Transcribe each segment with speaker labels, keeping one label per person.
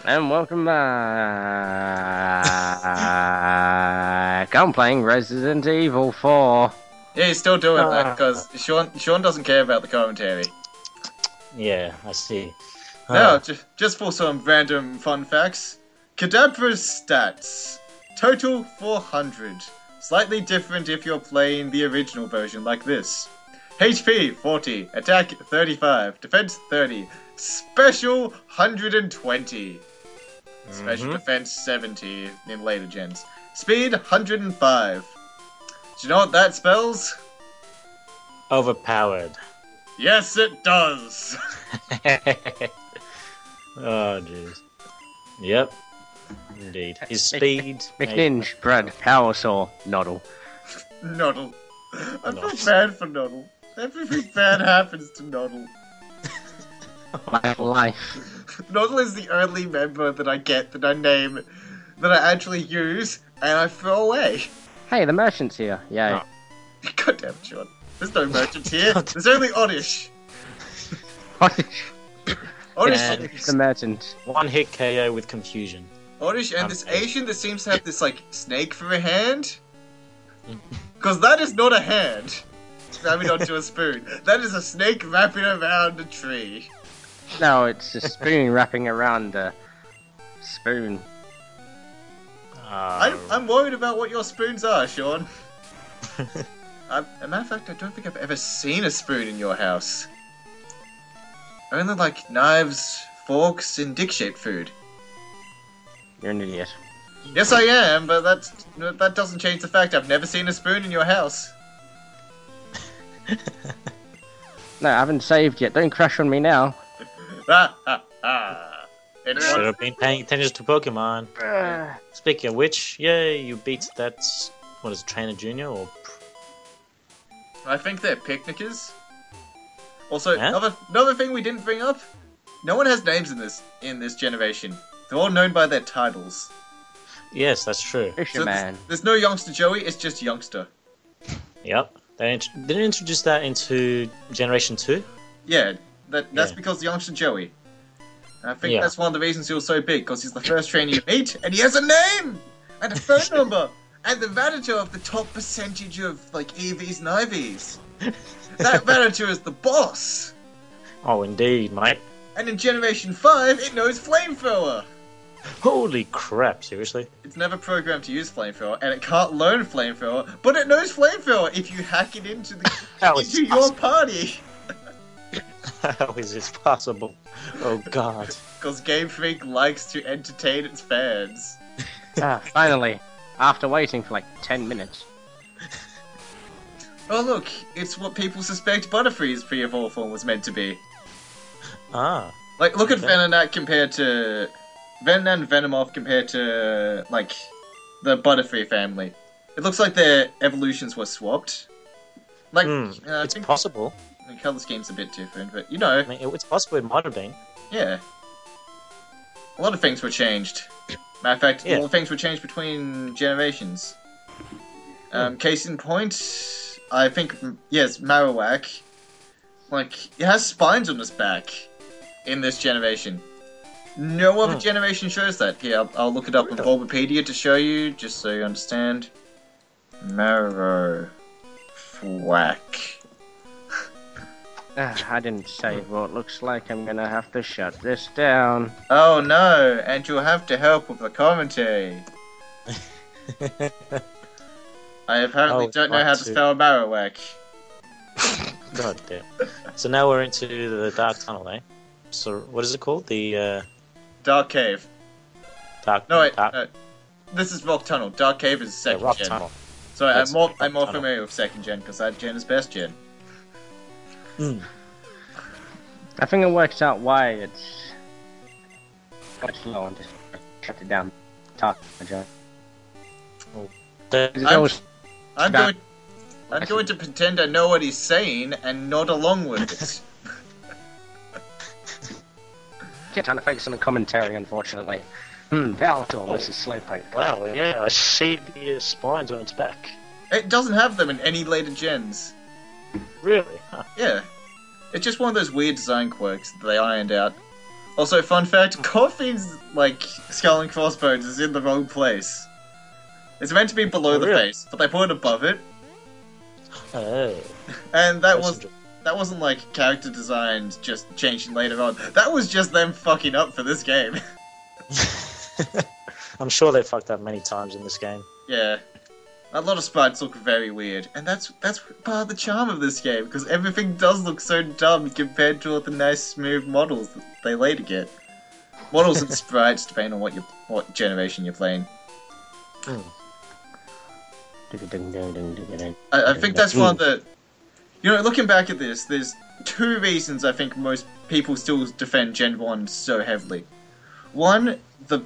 Speaker 1: And welcome back. I'm playing Resident Evil 4.
Speaker 2: Yeah, he's still doing that because Sean doesn't care about the commentary.
Speaker 3: Yeah, I see.
Speaker 2: Now, just for some random fun facts, Kadabra's stats: total 400. Slightly different if you're playing the original version, like this. HP 40, attack 35, defense 30, special 120. Special defense 70 in later gens. Speed 105. Do you know what that spells?
Speaker 3: Overpowered.
Speaker 2: Yes, it does.
Speaker 3: Oh, jeez. Yep. Indeed. His speed...
Speaker 1: McNinja, Brad, Power Saw, Noddle.
Speaker 2: Noddle. I feel bad for Noddle. Everything bad happens to Noddle.
Speaker 1: My life.
Speaker 2: Noddle is the only member that I get, that I name, that I actually use, and I throw away.
Speaker 1: Hey, the merchant's here. Yay.
Speaker 2: Oh. God damn it, Sean. There's no merchant here. There's only Oddish.
Speaker 1: Oddish.
Speaker 2: Oddish.
Speaker 1: It's the merchant.
Speaker 3: One hit KO with confusion.
Speaker 2: Oddish and this Asian that seems to have this, like, snake for a hand. Because that is not a hand. Grabbing onto a spoon. That is a snake wrapping around a tree.
Speaker 1: No, it's a spoon wrapping around a spoon.
Speaker 2: I'm worried about what your spoons are, Sean. As a matter of fact, I don't think I've ever seen a spoon in your house. Only like knives, forks, and dick-shaped food.
Speaker 1: You're an idiot.
Speaker 2: Yes, I am, but that doesn't change the fact I've never seen a spoon in your house.
Speaker 1: No, I haven't saved yet. Don't crash on me now.
Speaker 2: Ha ha ha.
Speaker 3: Should have been paying attention to Pokemon. Speaking of which, yay, you beat that... What is it, Trainer Junior or...
Speaker 2: I think they're picnickers. Also,
Speaker 3: Huh?
Speaker 2: another thing we didn't bring up, no one has names in this generation. They're all known by their titles.
Speaker 3: Yes, that's true.
Speaker 1: Fisherman.
Speaker 2: There's no Youngster Joey, it's just Youngster.
Speaker 3: Yep. They didn't introduce that into Generation 2?
Speaker 2: Yeah, that's because Youngster Joey. And I think that's one of the reasons he was so big, because he's the first trainer you meet, and he has a name! And a phone number! And the manager of the top percentage of, like, EVs and IVs. That manager is the boss!
Speaker 3: Oh, indeed, mate.
Speaker 2: And in Generation 5, it knows Flamethrower!
Speaker 3: Holy crap, seriously?
Speaker 2: It's never programmed to use Flamethrower, and it can't learn Flamethrower, but it knows Flamethrower if you hack it into your party!
Speaker 3: How is this possible? Oh god.
Speaker 2: Because Game Freak likes to entertain its fans.
Speaker 1: Finally. After waiting for like 10 minutes.
Speaker 2: Oh look, it's what people suspect Butterfree's pre-evolved form was meant to be.
Speaker 3: Ah.
Speaker 2: Like, look at Venonat compared to... Venom and Venomoth compared to, like, the Butterfree family. It looks like their evolutions were swapped. Like,
Speaker 3: it's possible.
Speaker 2: The colour scheme's a bit different, but, you know...
Speaker 3: I mean, it's possible it might have been.
Speaker 2: Yeah. A lot of things were changed. Matter of fact, a lot of things were changed between generations. Case in point, I think, yes, Marowak. Like, it has spines on its back in this generation. No other generation shows that. Here, I'll look it up on Bulbapedia to show you, just so you understand. Marowak.
Speaker 1: I didn't save what looks like I'm gonna have to shut this down.
Speaker 2: Oh no, and you'll have to help with the commentary. I apparently don't know how to spell Marowak.
Speaker 3: God damn. So now we're into the Dark Tunnel, eh? So, what is it called? The,
Speaker 2: Dark Cave.
Speaker 3: Dark...
Speaker 2: No, wait, no. This is Rock Tunnel. Dark Cave is second
Speaker 3: Rock
Speaker 2: gen.
Speaker 3: Tunnel.
Speaker 2: So I'm more familiar with second gen, because that gen is best gen.
Speaker 1: I think it works out why it's quite slow and just shut it down. Talk, John.
Speaker 2: I'm going to pretend I know what he's saying and nod along with it.
Speaker 1: Can't trying to focus on the commentary, unfortunately. Valtor versus Slowpoke.
Speaker 3: Wow, yeah, I see the spines on its back.
Speaker 2: It doesn't have them in any later gens.
Speaker 3: Really? Huh.
Speaker 2: Yeah. It's just one of those weird design quirks that they ironed out. Also, fun fact, Coffee's, like, skull and crossbones is in the wrong place. It's meant to be below the face, but they put it above it.
Speaker 3: Oh.
Speaker 2: And that wasn't, like, character designed, just changing later on. That was just them fucking up for this game.
Speaker 3: I'm sure they fucked up many times in this game.
Speaker 2: Yeah. A lot of sprites look very weird, and that's part of the charm of this game, because everything does look so dumb compared to all the nice, smooth models that they later get. Models and sprites, depending on what generation you're playing. I think that's one of the... You know, looking back at this, there's two reasons I think most people still defend Gen 1 so heavily. One, the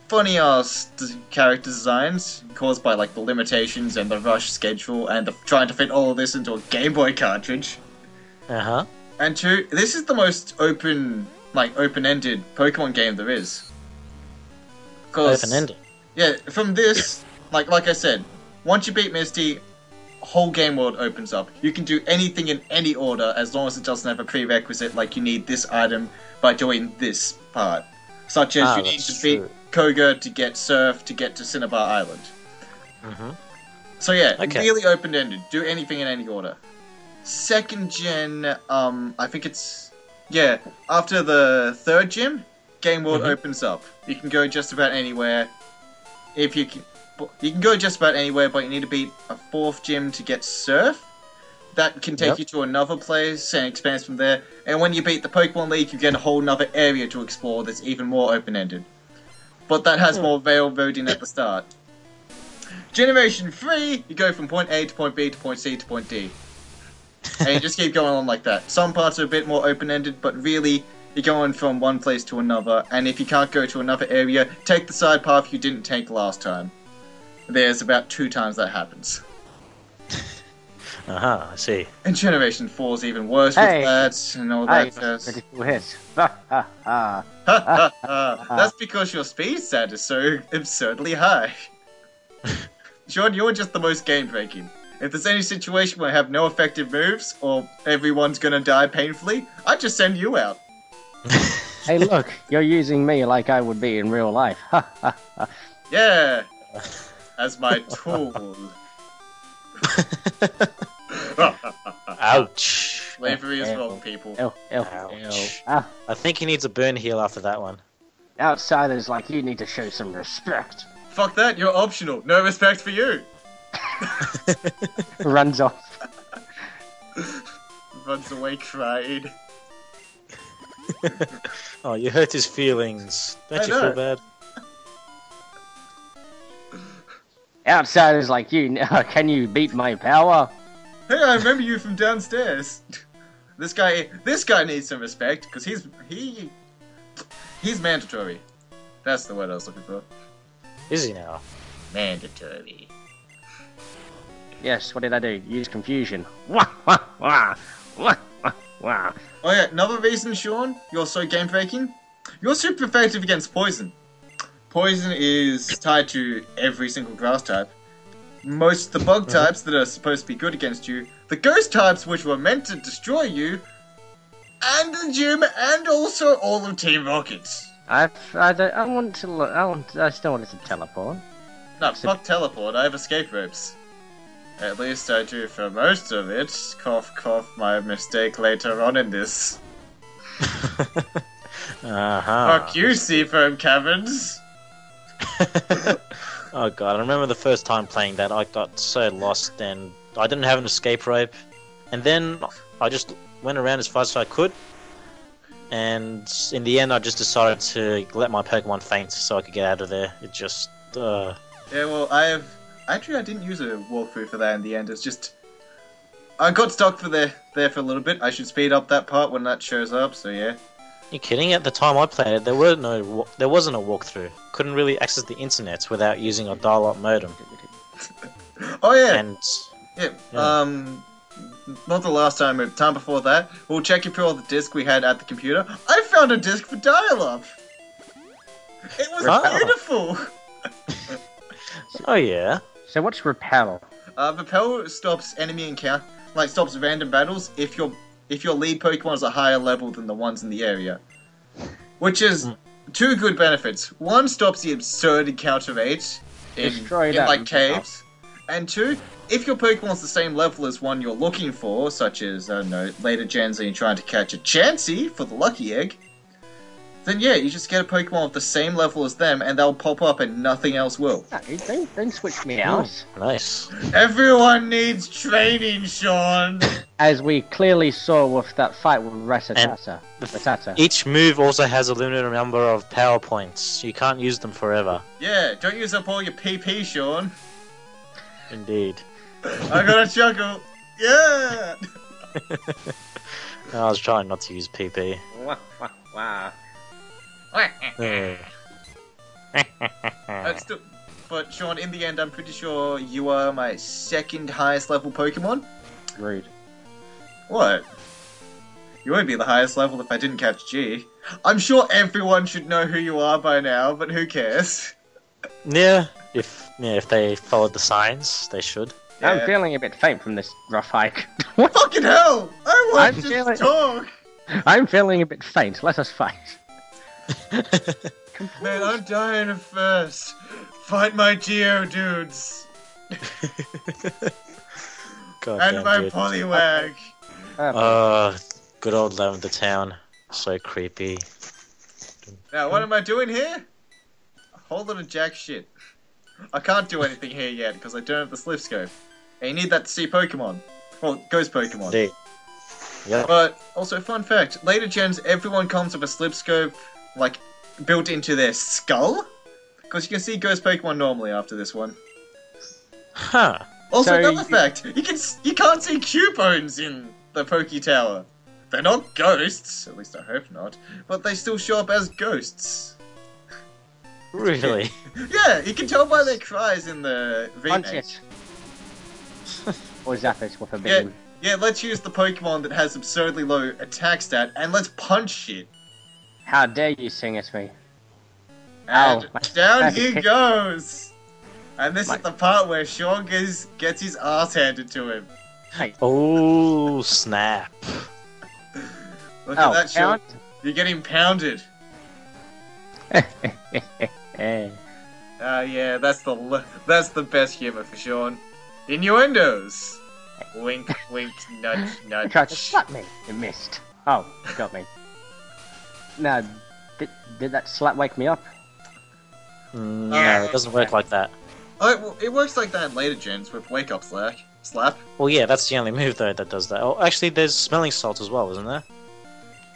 Speaker 2: funny-ass character designs caused by, like, the limitations and the rush schedule and trying to fit all of this into a Game Boy cartridge.
Speaker 3: Uh-huh.
Speaker 2: And two, this is the most open-ended Pokemon game there is.
Speaker 3: Open-ended?
Speaker 2: Yeah, from this, like I said, once you beat Misty, whole game world opens up. You can do anything in any order as long as it doesn't have a prerequisite like you need this item by doing this part. Such as you need to beat Koga to get Surf to get to Cinnabar Island.
Speaker 3: Mm-hmm.
Speaker 2: So yeah, really open-ended. Do anything in any order. Second gen, I think it's... Yeah, after the third gym, game world opens up. You can go just about anywhere. You can go just about anywhere, but you need to beat a fourth gym to get Surf. That can take you to another place and expands from there. And when you beat the Pokemon League, you get a whole nother area to explore that's even more open-ended. But that has more railroading at the start. Generation 3, you go from point A to point B to point C to point D. And you just keep going on like that. Some parts are a bit more open-ended, but really, you're going from one place to another. And if you can't go to another area, take the side path you didn't take last time. There's about 2 times that happens.
Speaker 3: I see.
Speaker 2: And Generation 4 is even worse with that and all that jazz. That's because your speed stat is so absurdly high. Sean, you're just the most game-breaking. If there's any situation where I have no effective moves, or everyone's gonna die painfully, I just send you out.
Speaker 1: Hey look, you're using me like I would be in real life.
Speaker 2: Yeah! As my tool.
Speaker 3: Ouch.
Speaker 2: Slavery is wrong, people.
Speaker 3: Ouch. I think he needs a burn heal after that one.
Speaker 1: Outsiders like you need to show some respect.
Speaker 2: Fuck that, you're optional. No respect for you.
Speaker 1: Runs off.
Speaker 2: Runs away crying.
Speaker 3: Oh, you hurt his feelings. Don't you feel bad?
Speaker 1: Outsiders like you, can you beat my power?
Speaker 2: Hey, I remember you from downstairs. This guy needs some respect because he's mandatory. That's the word I was looking for.
Speaker 3: Is he now?
Speaker 2: Mandatory.
Speaker 1: Yes, what did I do? Use confusion. Wah, wah, wah. Wah, wah, wah.
Speaker 2: Oh yeah, another reason, Sean, you're so game faking. You're super effective against poison. Poison is tied to every single grass type. Most of the bug types that are supposed to be good against you, the ghost types which were meant to destroy you, and the gym, and also all of Team Rocket.
Speaker 1: I still wanted to teleport.
Speaker 2: No, fuck teleport, I have escape ropes. At least I do for most of it. Cough, cough, my mistake later on in this. Fuck you, Seafoam Caverns!
Speaker 3: Oh god, I remember the first time playing that, I got so lost and I didn't have an escape rope. And then I just went around as fast as I could. And in the end I just decided to let my Pokemon faint so I could get out of there. It just... Yeah,
Speaker 2: well, Actually, I didn't use a walkthrough for that in the end. It's just... I got stuck there for a little bit. I should speed up that part when that shows up, so yeah.
Speaker 3: You're kidding? At the time I played it, there wasn't a walkthrough. Couldn't really access the internet without using a dial-up modem.
Speaker 2: Oh yeah.
Speaker 3: And
Speaker 2: not the last time, but the time before that, we were checking through all the discs we had at the computer. I found a disc for dial-up. It was beautiful.
Speaker 3: Oh yeah.
Speaker 1: So what's repel?
Speaker 2: Repel stops enemy encounter, stops random battles if your lead Pokemon is a higher level than the ones in the area. which is two good benefits. One, stops the absurd encounter rate in like caves, and two, if your Pokemon's the same level as one you're looking for, such as, I don't know, later gens and you're trying to catch a Chansey for the Lucky Egg, then yeah, you just get a Pokemon of the same level as them and they'll pop up and nothing else will.
Speaker 1: No, don't switch me out.
Speaker 3: Nice.
Speaker 2: Everyone needs training, Sean!
Speaker 1: As we clearly saw with that fight with Rattata.
Speaker 3: Each move also has a limited number of power points. You can't use them forever.
Speaker 2: Yeah, don't use up all your PP, Sean.
Speaker 3: Indeed.
Speaker 2: I got a chuckle. Yeah!
Speaker 3: I was trying not to use PP.
Speaker 1: Wow.
Speaker 2: But Sean, in the end, I'm pretty sure you are my second highest level Pokemon.
Speaker 1: Rude.
Speaker 2: What? You won't be the highest level if I didn't catch G. I'm sure everyone should know who you are by now, but who cares?
Speaker 3: Yeah, if they followed the signs, they should.
Speaker 2: Yeah.
Speaker 1: I'm feeling a bit faint from this rough hike.
Speaker 2: Fucking hell! I want to talk!
Speaker 1: I'm feeling a bit faint. Let us fight.
Speaker 2: Man, I'm dying of thirst. Fight my Geodudes. And my
Speaker 3: dude.
Speaker 2: Poliwag.
Speaker 3: Good old Lavender Town. So creepy.
Speaker 2: Now, what am I doing here? A whole lot of jack shit. I can't do anything here yet because I don't have the Slip Scope. And you need that to see Pokemon. Well, Ghost Pokemon.
Speaker 3: Indeed. Yep.
Speaker 2: But, also, fun fact, later gens, everyone comes with a Slip Scope, like, built into their skull. Because you can see Ghost Pokemon normally after this one.
Speaker 3: Huh.
Speaker 2: Also,
Speaker 1: So
Speaker 2: another fact, you can't see Cubones in the Poke Tower. They're not ghosts, at least I hope not, but they still show up as ghosts.
Speaker 3: Really?
Speaker 2: Yeah, you can tell by their cries in the remake.
Speaker 1: Punch it. Or zap it with a beam.
Speaker 2: Yeah, let's use the Pokemon that has absurdly low attack stat, and let's punch shit.
Speaker 1: How dare you sing at me?
Speaker 2: And
Speaker 1: Ow.
Speaker 2: down he goes! And this is the part where Sean gets his ass handed to him.
Speaker 1: Hey.
Speaker 3: Oh, snap.
Speaker 2: Look at that, Sean.
Speaker 1: pound?
Speaker 2: You're getting pounded. Yeah, that's the best humor for Sean. Innuendos. Wink, wink, nudge,
Speaker 1: You
Speaker 2: nudge.
Speaker 1: tried to slap me. You missed. Oh, you got me. Now, did that slap wake me up?
Speaker 3: No, it doesn't work like that.
Speaker 2: Oh, well, it works like that in later gens with Wake Up Slap.
Speaker 3: Well, yeah, that's the only move though that does that. Oh, actually, there's Smelling Salt as well, isn't there?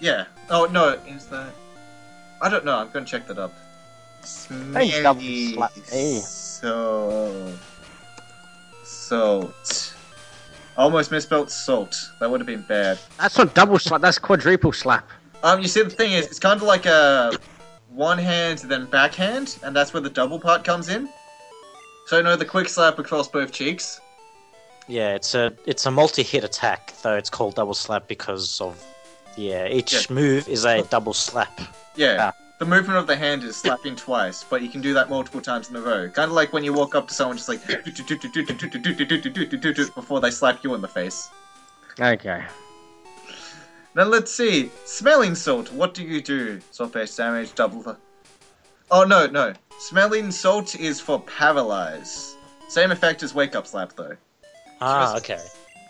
Speaker 2: Yeah. Oh, no, is that... I don't know, I'm gonna check that up.
Speaker 1: Thanks, double slap. Hey.
Speaker 2: Salt. Almost misspelled salt. That would have been bad.
Speaker 1: That's not double slap, that's quadruple slap.
Speaker 2: You see, the thing is, it's kind of like a one hand, then backhand, and that's where the double part comes in. So, no, the quick slap across both cheeks.
Speaker 3: Yeah, it's a multi-hit attack, though it's called double slap because of each move is a double slap.
Speaker 2: Yeah. The movement of the hand is slapping twice, but you can do that multiple times in a row. Kind of like when you walk up to someone just like before they slap you in the face.
Speaker 1: Okay.
Speaker 2: Now let's see. Smelling Salt, what do you do? Salt-based damage, double... Oh, no. Smelling Salt is for Paralyze. Same effect as Wake Up Slap, though.
Speaker 3: Ah, okay.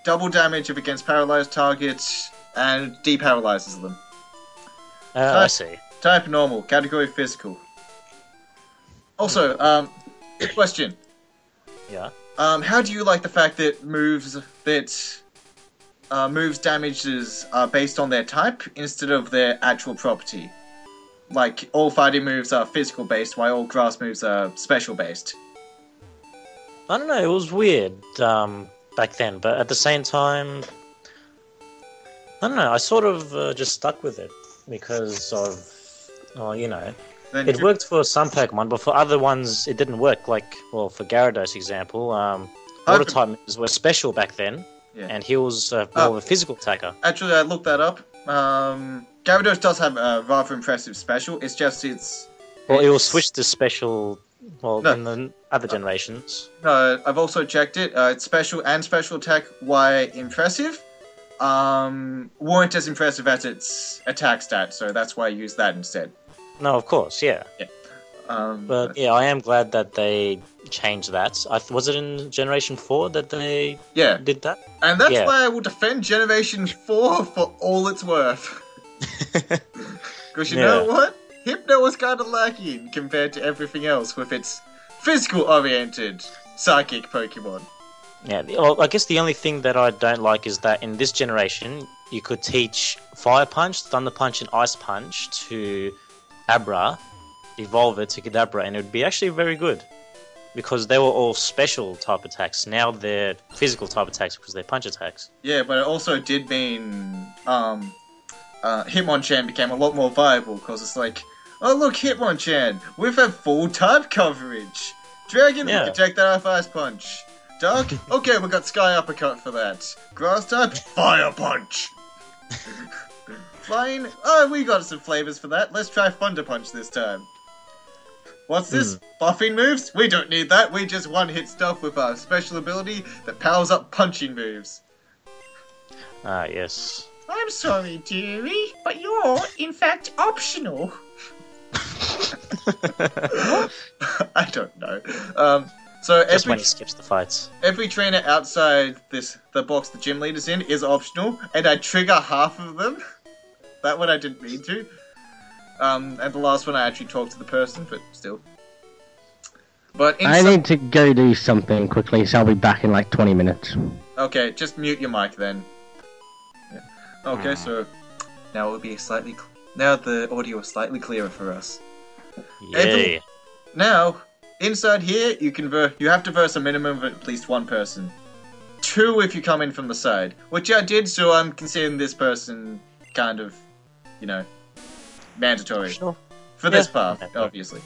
Speaker 2: Double damage if against paralyzed targets, and deparalyzes them.
Speaker 3: I see.
Speaker 2: Type normal, category physical. Also, question.
Speaker 3: Yeah.
Speaker 2: How do you like the fact that moves damages are based on their type instead of their actual property? Like, all fighting moves are physical based, while all grass moves are special based.
Speaker 3: I don't know, it was weird back then, but at the same time, I don't know, I sort of just stuck with it because of, it worked for some Pokemon, but for other ones it didn't work. Like, well, for Gyarados example, water type moves were special back then, and he was more of a physical attacker.
Speaker 2: Actually, I looked that up. Gyarados does have a rather impressive special, it's just
Speaker 3: Well, it will switch to special, in the other generations.
Speaker 2: No, I've also checked it. It's special and special attack, while impressive, weren't as impressive as its attack stat, so that's why I used that instead.
Speaker 3: No, of course, yeah. But yeah, I am glad that they changed that. Was it in Generation 4 that they did that?
Speaker 2: And that's why I will defend Generation 4 for all it's worth. Because you know what? Hypno was kind of lacking compared to everything else with its physical-oriented psychic Pokemon.
Speaker 3: Yeah, well, I guess the only thing that I don't like is that in this generation, you could teach Fire Punch, Thunder Punch, and Ice Punch to Abra, evolve it to Kadabra, and it would be actually very good. Because they were all special type attacks. Now they're physical type attacks because they're punch attacks. Yeah,
Speaker 2: but it also did mean Hitmonchan became a lot more viable because it's like, oh look, Hitmonchan, we've had full type coverage. Dragon, we can take that off Ice Punch. Dark, okay, we got Sky Uppercut for that. Grass type, Fire Punch. Flying, oh, we got some flavors for that. Let's try Thunder Punch this time. What's this? Buffing moves? We don't need that. We just one-hit stuff with our special ability that powers up punching moves.
Speaker 3: Ah, yes.
Speaker 2: I'm sorry, dearie, but you're, in fact, optional. I don't know. So
Speaker 3: just when he skips the fights.
Speaker 2: Every trainer outside the box the gym leader's in is optional, and I trigger half of them. That one I didn't mean to. And the last one I actually talked to the person, but still. But
Speaker 1: I need to go do something quickly, so I'll be back in like 20 minutes.
Speaker 2: Okay, just mute your mic then. Yeah. Okay, so now it will be now the audio is slightly clearer for us.
Speaker 3: Yay!
Speaker 2: Now, inside here, you have to verse a minimum of at least one person. 2 if you come in from the side, which I did, so I'm considering this person kind of, mandatory.
Speaker 3: Sure.
Speaker 2: For this path, obviously.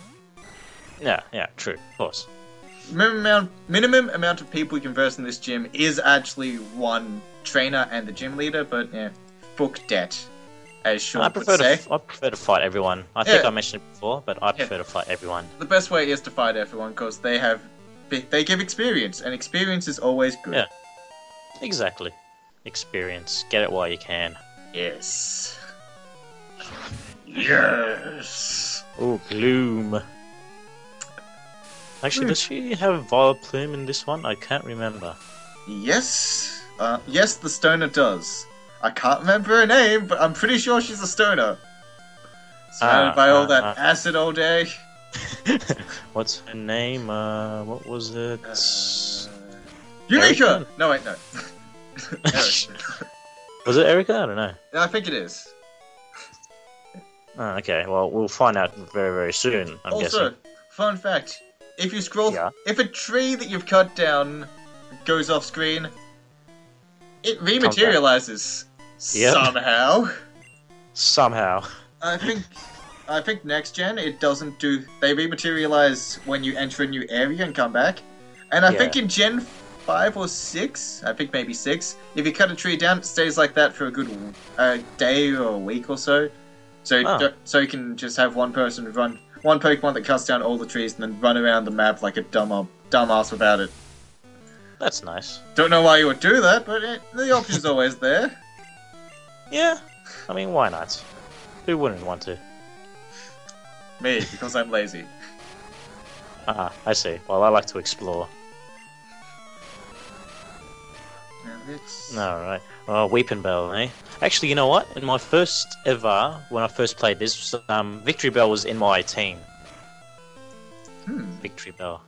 Speaker 3: Yeah, true, of course.
Speaker 2: Minimum amount of people you can verse in this gym is actually 1 trainer and the gym leader, but book debt, as Sean would say.
Speaker 3: I prefer to fight everyone. I think I mentioned it before, but I prefer to fight everyone.
Speaker 2: The best way is to fight everyone, because they give experience, and experience is always good.
Speaker 3: Yeah, exactly. Experience. Get it while you can.
Speaker 2: Yes. Yes.
Speaker 3: Oh, Gloom. Actually, does she have Vileplume in this one? I can't remember.
Speaker 2: Yes. Yes, the stoner does. I can't remember her name, but I'm pretty sure she's a stoner. Surrounded by all that acid all day.
Speaker 3: What's her name? What was it?
Speaker 2: Eureka! No, wait, no.
Speaker 3: Was it Erica? I don't know.
Speaker 2: I think it is.
Speaker 3: Okay, well, we'll find out very, very soon, I'm guessing.
Speaker 2: Also, fun fact. If you scroll... If a tree that you've cut down goes off screen, it rematerializes. Somehow.
Speaker 3: Somehow.
Speaker 2: I think next gen, it doesn't do... They rematerialize when you enter a new area and come back. And I think in Gen 5 or 6, I think maybe 6, if you cut a tree down, it stays like that for a good day or a week or so. So you can just have one person run... One Pokemon that cuts down all the trees and then run around the map like a dumbass without it.
Speaker 3: That's nice.
Speaker 2: Don't know why you would do that, but the option's always there.
Speaker 3: Yeah, I mean, why not? Who wouldn't want to?
Speaker 2: Me, because I'm lazy.
Speaker 3: I see. Well, I like to explore. Alright. Oh, Weeping Bell, eh? Actually, you know what? In my first ever, when I first played this, Victory Bell was in my team. Victory Bell.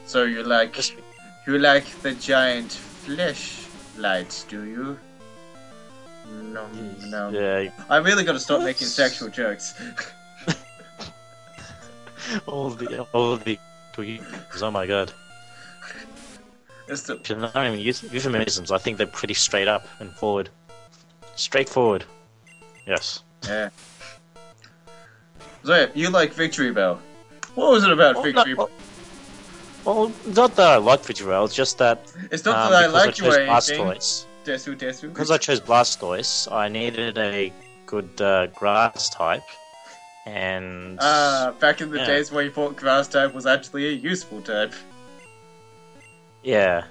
Speaker 2: So you like the giant flashlights, do you? No.
Speaker 3: Yeah.
Speaker 2: I really got to stop making sexual jokes.
Speaker 3: all the tweets. Oh my god. I don't even use euphemisms. I think they're pretty straight up and forward. Straightforward. Yes.
Speaker 2: Yeah. So, you like Victory Bell. What was it about Victory Bell?
Speaker 3: Well, not that I like Victory Bell, it's just that...
Speaker 2: It's not that I like you or anything.
Speaker 3: Desu. Because I chose Blastoise, I needed a good grass type. And...
Speaker 2: back in the days where you thought grass type was actually a useful type.
Speaker 3: Yeah.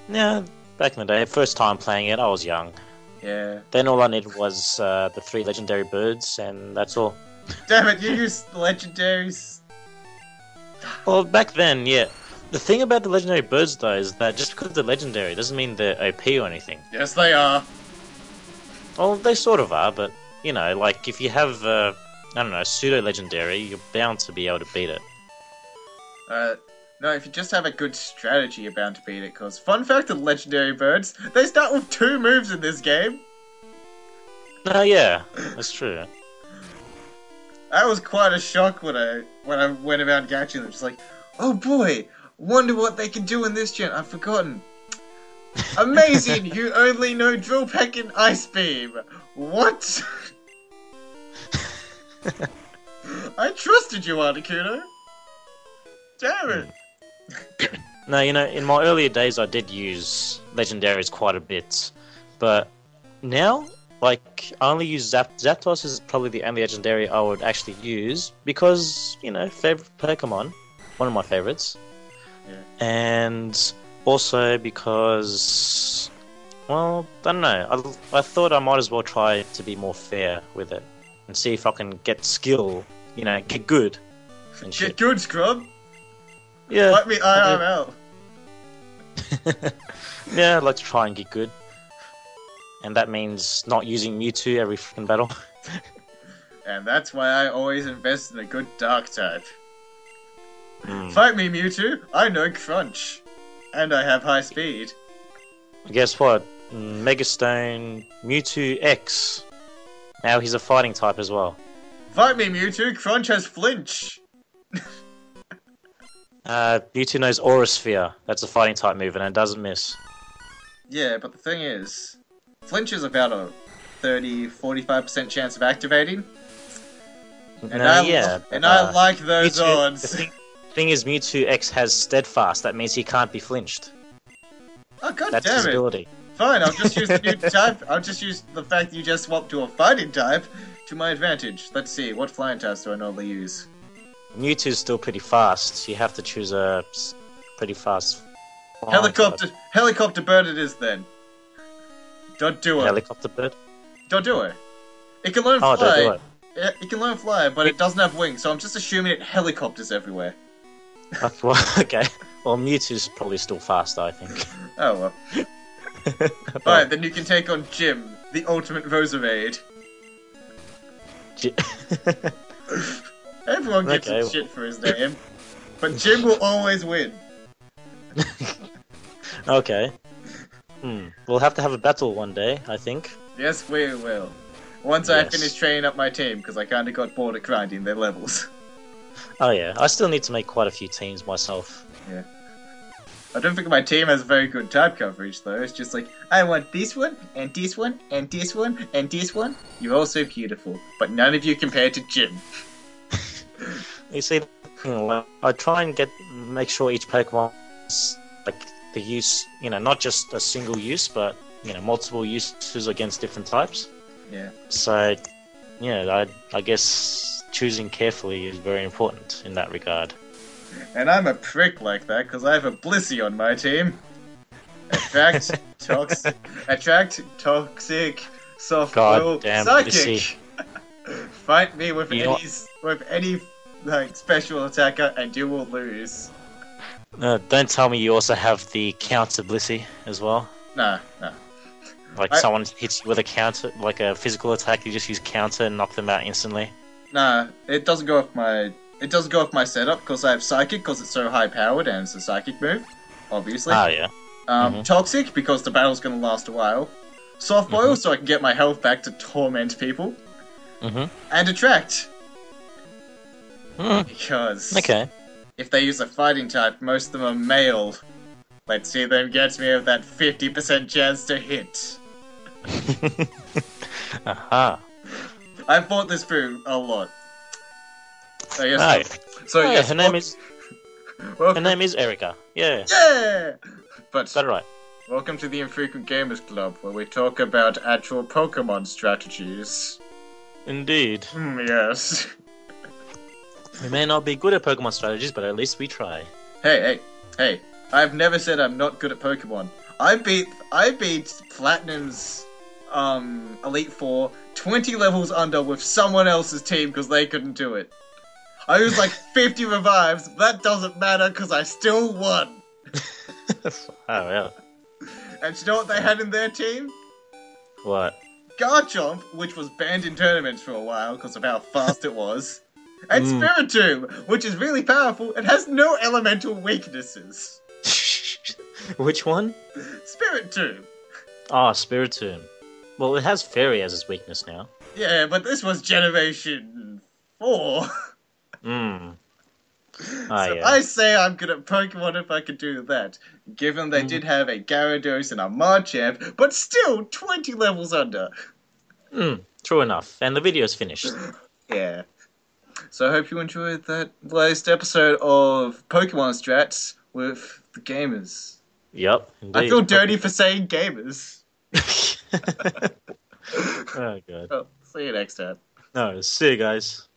Speaker 3: Yeah, back in the day, first time playing it, I was young.
Speaker 2: Yeah.
Speaker 3: Then all I needed was the 3 legendary birds, and that's all.
Speaker 2: Damn it, you used legendaries.
Speaker 3: Well, back then, yeah. The thing about the legendary birds, though, is that just because they're legendary doesn't mean they're OP or anything.
Speaker 2: Yes, they are.
Speaker 3: Well, they sort of are, but, you know, like, if you have, I don't know, pseudo-legendary, you're bound to be able to beat it.
Speaker 2: No, if you just have a good strategy, you're bound to beat it, because fun fact of legendary birds, they start with 2 moves in this game.
Speaker 3: No, yeah, that's true.
Speaker 2: That was quite a shock when I went around catching them. Just like, oh boy, wonder what they can do in this gen. I've forgotten. Amazing! You only know Drill Peck and Ice Beam. What? I trusted you, Articuno. Damn it.
Speaker 3: No, you know, in my earlier days I did use legendaries quite a bit, but now, like, I only use Zapdos is probably the only legendary I would actually use because, you know, favorite Pokemon, one of my favorites, and also because, well, I don't know, I thought I might as well try to be more fair with it and see if I can get skill, you know, get good and shit.
Speaker 2: Get good, scrub.
Speaker 3: Yeah.
Speaker 2: Like me IRL.
Speaker 3: Yeah, I'd like to try and get good. And that means not using Mewtwo every freaking battle.
Speaker 2: And that's why I always invest in a good dark type. Fight me, Mewtwo. I know Crunch. And I have high speed.
Speaker 3: Guess what? Megastone Mewtwo X. Now he's a fighting type as well.
Speaker 2: Fight me, Mewtwo. Crunch has flinch.
Speaker 3: Mewtwo knows Aura Sphere. That's a fighting type move and it doesn't miss.
Speaker 2: Yeah, but the thing is, flinch is about a 30-45% chance of activating. And I like those odds.
Speaker 3: The thing is, Mewtwo X has Steadfast. That means he can't be flinched.
Speaker 2: Oh god
Speaker 3: That's
Speaker 2: damn
Speaker 3: his
Speaker 2: it!
Speaker 3: ability.
Speaker 2: Fine, I'll just use the new type. I'll just use the fact that you just swapped to a fighting type to my advantage. Let's see, what flying types do I normally use?
Speaker 3: Mewtwo's still pretty fast. You have to choose a pretty fast.
Speaker 2: Helicopter bird it is then. Don't do it.
Speaker 3: Helicopter bird?
Speaker 2: Don't do it. It can learn
Speaker 3: Oh,
Speaker 2: fly.
Speaker 3: don't do it.
Speaker 2: It can learn fly, but it doesn't have wings, so I'm just assuming it helicopters everywhere.
Speaker 3: Okay. Well, Mewtwo's probably still fast, I think.
Speaker 2: Oh well. Alright, then you can take on Jim, the ultimate Roserade. Everyone gets some shit for his name, but Jim will always win.
Speaker 3: Okay. We'll have to have a battle one day, I think.
Speaker 2: Yes, we will. Once I finish training up my team, because I kinda got bored of grinding their levels.
Speaker 3: Oh yeah, I still need to make quite a few teams myself.
Speaker 2: Yeah. I don't think my team has very good type coverage, though. It's just like, I want this one, and this one, and this one, and this one. You're all so beautiful, but none of you compare to Jim.
Speaker 3: You see, I try and make sure each Pokemon is, like, the use, you know, not just a single use, but, you know, multiple uses against different types.
Speaker 2: Yeah.
Speaker 3: So, yeah, I guess choosing carefully is very important in that regard.
Speaker 2: And I'm a prick like that, because I have a Blissey on my team. Attract, toxic, soft will, psychic. Fight me with any like special attacker, and you will lose.
Speaker 3: Don't tell me you also have the counter Blissey as well.
Speaker 2: Nah.
Speaker 3: Like someone hits you with a counter, like a physical attack, you just use counter and knock them out instantly. Nah,
Speaker 2: it doesn't go off my setup because I have psychic because it's so high powered and it's a psychic move, obviously.
Speaker 3: Oh yeah.
Speaker 2: Toxic because the battle's gonna last a while. Soft boil so I can get my health back to torment people. And attract. Because if they use a fighting type, most of them are male. Let's see them get me with that 50% chance to hit.
Speaker 3: Aha.
Speaker 2: I've thought this through a lot. So yes.
Speaker 3: Her name is Erica. Yeah.
Speaker 2: Yeah. But
Speaker 3: got it right.
Speaker 2: Welcome to the Infrequent Gamers Club, where we talk about actual Pokemon strategies.
Speaker 3: Indeed.
Speaker 2: Yes.
Speaker 3: We may not be good at Pokemon strategies, but at least we try.
Speaker 2: Hey. I've never said I'm not good at Pokemon. I beat Platinum's Elite Four 20 levels under with someone else's team because they couldn't do it. I used like 50 revives, but that doesn't matter because I still won.
Speaker 3: Oh, yeah.
Speaker 2: And you know what they had in their team?
Speaker 3: What?
Speaker 2: Garchomp, which was banned in tournaments for a while because of how fast it was. And Spiritomb, which is really powerful and has no elemental weaknesses.
Speaker 3: Which one?
Speaker 2: Spiritomb.
Speaker 3: Oh, Spiritomb. Well, it has Fairy as its weakness now.
Speaker 2: Yeah, but this was Generation 4.
Speaker 3: Hmm.
Speaker 2: So
Speaker 3: Yeah.
Speaker 2: I say I'm good at Pokemon if I could do that. Given they did have a Gyarados and a Machamp, but still 20 levels under.
Speaker 3: True enough. And the video's finished.
Speaker 2: Yeah. So I hope you enjoyed that latest episode of Pokemon Strats with the gamers.
Speaker 3: Yep, indeed.
Speaker 2: I feel dirty for saying gamers.
Speaker 3: Oh, God.
Speaker 2: Well, see you next time.
Speaker 3: No, see you guys.